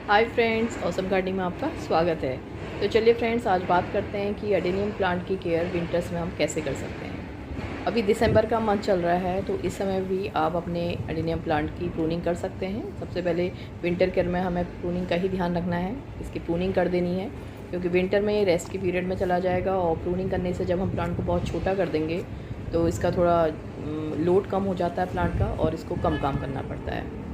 Hi friends, awesome gardening में आपका स्वागत है। तो चलिए फ्रेंड्स, आज बात करते हैं कि एडेनियम प्लांट की केयर विंटर्स में हम कैसे कर सकते हैं। अभी दिसंबर का मंथ चल रहा है, तो इस समय भी आप अपने एडेनियम प्लांट की प्रूनिंग कर सकते हैं। सबसे पहले विंटर केयर में हमें प्रूनिंग का ही ध्यान रखना है, इसकी प्रूनिंग कर देनी है, क्योंकि विंटर में ये रेस्ट की पीरियड में चला जाएगा। और प्रूनिंग करने से जब हम प्लांट को बहुत छोटा कर देंगे तो इसका थोड़ा लोड कम हो जाता है प्लांट का, और इसको कम काम करना पड़ता है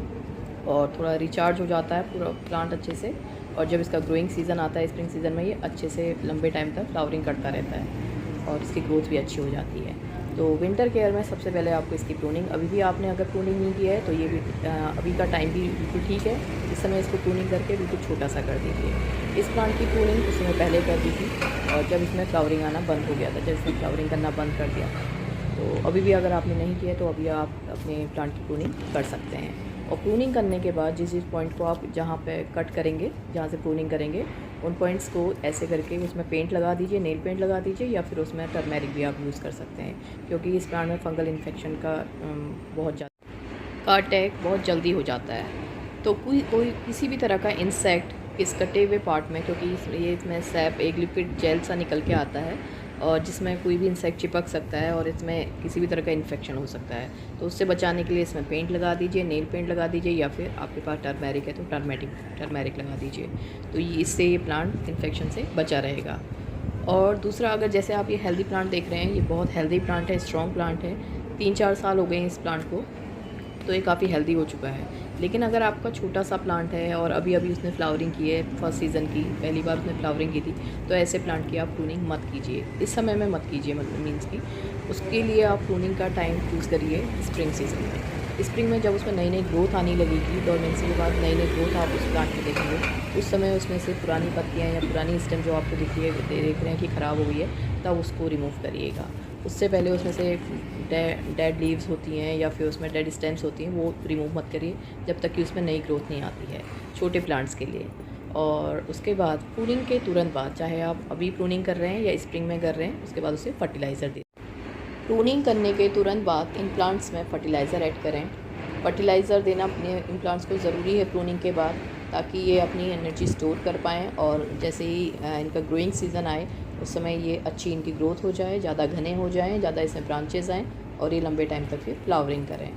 और थोड़ा रिचार्ज हो जाता है पूरा प्लांट अच्छे से। और जब इसका ग्रोइंग सीज़न आता है, स्प्रिंग सीज़न में, ये अच्छे से लंबे टाइम तक फ्लावरिंग करता रहता है और इसकी ग्रोथ भी अच्छी हो जाती है। तो विंटर केयर में सबसे पहले आपको इसकी प्रूनिंग, अभी भी आपने अगर प्रूनिंग नहीं किया है तो ये भी अभी का टाइम भी बिल्कुल ठीक है। इस समय इसको प्रूनिंग करके बिल्कुल छोटा सा कर दीजिए। इस प्लांट की प्रूनिंग उस समय पहले कर दी थी, और जब इसमें फ्लावरिंग आना बंद हो गया था, जब इसने फ्लावरिंग करना बंद कर दिया। तो अभी भी अगर आपने नहीं किया तो अभी आप अपने प्लांट की प्रूनिंग कर सकते हैं। और प्रूनिंग करने के बाद जिस पॉइंट को आप जहाँ पे कट करेंगे, जहाँ से प्रूनिंग करेंगे, उन पॉइंट्स को ऐसे करके उसमें पेंट लगा दीजिए, नेल पेंट लगा दीजिए, या फिर उसमें टर्मेरिक भी आप यूज़ कर सकते हैं, क्योंकि इस प्लांट में फंगल इन्फेक्शन का बहुत ज़्यादा अटैक बहुत जल्दी हो जाता है। तो कोई किसी भी तरह का इंसेक्ट इस कटे हुए पार्ट में, क्योंकि ये इसमें सैप एक लिक्विड जेल सा निकल के आता है, और जिसमें कोई भी इंसेक्ट चिपक सकता है और इसमें किसी भी तरह का इन्फेक्शन हो सकता है। तो उससे बचाने के लिए इसमें पेंट लगा दीजिए, नेल पेंट लगा दीजिए, या फिर आपके पास टर्मेरिक है तो टर्मेरिक लगा दीजिए। तो इससे ये प्लांट इन्फेक्शन से बचा रहेगा। और दूसरा, अगर जैसे आप ये हेल्दी प्लांट देख रहे हैं, ये बहुत हेल्दी प्लांट है, स्ट्रॉन्ग प्लांट है। 3-4 साल हो गए हैं इस प्लांट को, तो ये काफ़ी हेल्दी हो चुका है। लेकिन अगर आपका छोटा सा प्लांट है और अभी अभी उसने फ्लावरिंग की है, फर्स्ट सीज़न की पहली बार उसने फ्लावरिंग की थी, तो ऐसे प्लांट की आप प्रूनिंग मत कीजिए, इस समय में मत कीजिए। मतलब मीन्स की उसके लिए आप प्रूनिंग का टाइम चूज़ करिए स्प्रिंग सीज़न में। स्प्रिंग में जब उसमें नई नई ग्रोथ आने लगेगी, डोरमेंसी के बाद नई नई ग्रोथ आप उस प्लांट में देखेंगे, उस समय उसमें से पुरानी पत्तियाँ या पुरानी स्टेम जो आपको देख रहे हैं कि ख़राब हो गई है, तब उसको रिमूव करिएगा। उससे पहले उसमें से डेड लीव्स होती हैं या फिर उसमें डेड स्टेम्स होती हैं, वो रिमूव मत करिए जब तक कि उसमें नई ग्रोथ नहीं आती है छोटे प्लांट्स के लिए। और उसके बाद प्रूनिंग के तुरंत बाद, चाहे आप अभी प्रूनिंग कर रहे हैं या स्प्रिंग में कर रहे हैं, उसके बाद उसे फर्टिलाइज़र दें। प्रूनिंग करने के तुरंत बाद इन प्लांट्स में फर्टिलाइज़र ऐड करें। फर्टिलाइज़र देना अपने इन प्लांट्स को ज़रूरी है प्रूनिंग के बाद, ताकि ये अपनी एनर्जी स्टोर कर पाएँ, और जैसे ही इनका ग्रोइंग सीज़न आए उस समय ये अच्छी इनकी ग्रोथ हो जाए, ज़्यादा घने हो जाएँ, ज़्यादा इसमें ब्रांचेज़ आएँ, और ये लंबे टाइम तक फिर फ्लावरिंग करें।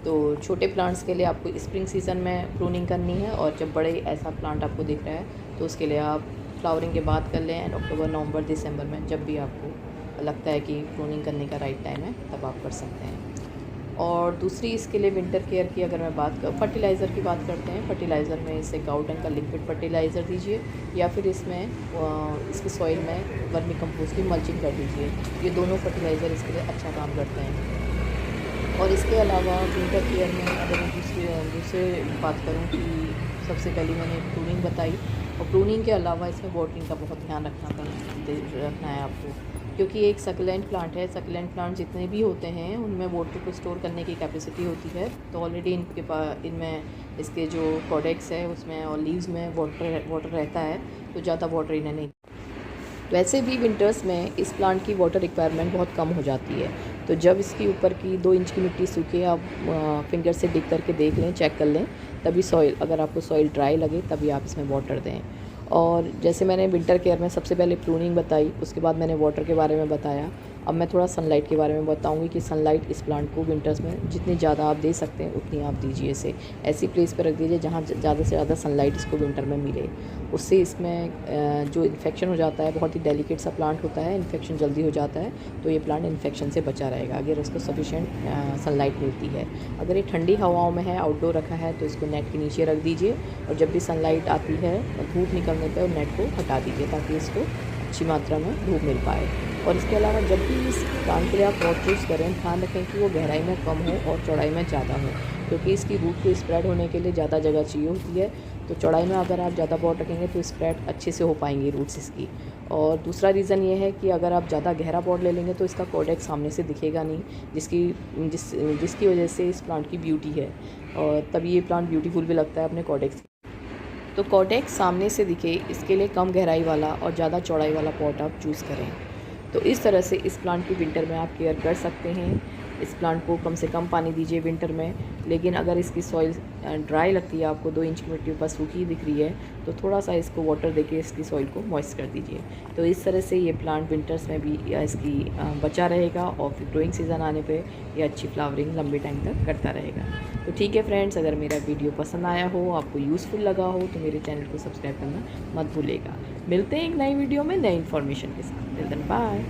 तो छोटे प्लांट्स के लिए आपको स्प्रिंग सीज़न में प्रूनिंग करनी है, और जब बड़े ऐसा प्लांट आपको दिख रहा है तो उसके लिए आप फ्लावरिंग के बाद कर लें, एंड अक्टूबर, नवंबर, दिसंबर में जब भी आपको लगता है कि प्रूनिंग करने का राइट टाइम है, तब आप कर सकते हैं। और दूसरी, इसके लिए विंटर केयर की अगर मैं बात कर, फर्टिलाइज़र की बात करते हैं। फर्टिलाइज़र में इसे गाउडन का लिक्विड फर्टिलाइज़र दीजिए, या फिर इसमें इसके सॉइल में वर्मी कंपोस्ट की मल्चिंग कर दीजिए। ये दोनों फर्टिलाइज़र इसके लिए अच्छा काम करते हैं। और इसके अलावा विंटर केयर में अगर मैं दूसरे बात करूँ कि सबसे पहले मैंने प्रूनिंग बताई, और प्रूनिंग के अलावा इसमें वाटरिंग का बहुत ध्यान रखना है आपको, क्योंकि एक सक्लेंट प्लांट है। सक्लेंट प्लांट जितने भी होते हैं उनमें वाटर को स्टोर करने की कैपेसिटी होती है। तो ऑलरेडी इनके पास, इनमें इसके जो कॉडेक्स है उसमें और लीव्स में वाटर रहता है, तो ज़्यादा वाटर इन्हें नहीं। वैसे भी विंटर्स में इस प्लांट की वाटर रिक्वायरमेंट बहुत कम हो जाती है। तो जब इसकी ऊपर की 2 इंच की मिट्टी सूखे, आप फिंगर से डिग करके देख लें, चेक कर लें, तभी सॉइल, अगर आपको सॉइल ड्राई लगे तभी आप इसमें वाटर दें। और जैसे मैंने विंटर केयर में सबसे पहले प्रूनिंग बताई, उसके बाद मैंने वाटर के बारे में बताया। अब मैं थोड़ा सनलाइट के बारे में बताऊंगी कि सनलाइट इस प्लांट को विंटर्स में जितनी ज़्यादा आप दे सकते हैं उतनी आप दीजिए। इसे ऐसी प्लेस पर रख दीजिए जहाँ ज़्यादा से ज़्यादा सनलाइट इसको विंटर में मिले। उससे इसमें जो इन्फेक्शन हो जाता है, बहुत ही डेलिकेट सा प्लांट होता है, इन्फेक्शन जल्दी हो जाता है, तो ये प्लांट इन्फेक्शन से बचा रहेगा अगर उसको सफिशेंट सनलाइट मिलती है। अगर ये ठंडी हवाओं में है, आउटडोर रखा है, तो इसको नेट के नीचे रख दीजिए, और जब भी सनलाइट आती है, धूप निकलने पर नेट को हटा दीजिए, ताकि इसको अच्छी मात्रा में धूप मिल पाए। और इसके अलावा जब भी इस प्लांट के लिए आप पॉट चूज़ करें, ध्यान रखें कि वो गहराई में कम हो और चौड़ाई में ज़्यादा हो, क्योंकि इसकी रूट को स्प्रेड होने के लिए ज़्यादा जगह चाहिए होती है। तो चौड़ाई में अगर आप ज़्यादा पॉट रखेंगे तो स्प्रेड अच्छे से हो पाएंगी रूट्स इसकी। और दूसरा रीज़न ये है कि अगर आप ज़्यादा गहरा पॉट ले लेंगे तो इसका कॉडेक्स सामने से दिखेगा नहीं, जिसकी वजह से इस प्लांट की ब्यूटी है, और तभी ये प्लांट ब्यूटीफुल भी लगता है अपने कॉडेक्स। तो कॉडेक्स सामने से दिखे, इसके लिए कम गहराई वाला और ज़्यादा चौड़ाई वाला पॉट आप चूज़ करें। तो इस तरह से इस प्लांट की विंटर में आप केयर कर सकते हैं। इस प्लांट को कम से कम पानी दीजिए विंटर में। लेकिन अगर इसकी सॉइल ड्राई लगती है, आपको 2 इंच की मिट्टी ऊपर सूखी दिख रही है, तो थोड़ा सा इसको वाटर देके इसकी सॉइल को मॉइस्ट कर दीजिए। तो इस तरह से ये प्लांट विंटर्स में भी इसकी बचा रहेगा और फिर ग्रोइंग सीज़न आने पे ये अच्छी फ्लावरिंग लंबे टाइम तक करता रहेगा। तो ठीक है फ्रेंड्स, अगर मेरा वीडियो पसंद आया हो, आपको यूज़फुल लगा हो, तो मेरे चैनल को सब्सक्राइब करना मत भूलिएगा। मिलते हैं एक नई वीडियो में नई इन्फॉर्मेशन के साथ। Till then bye.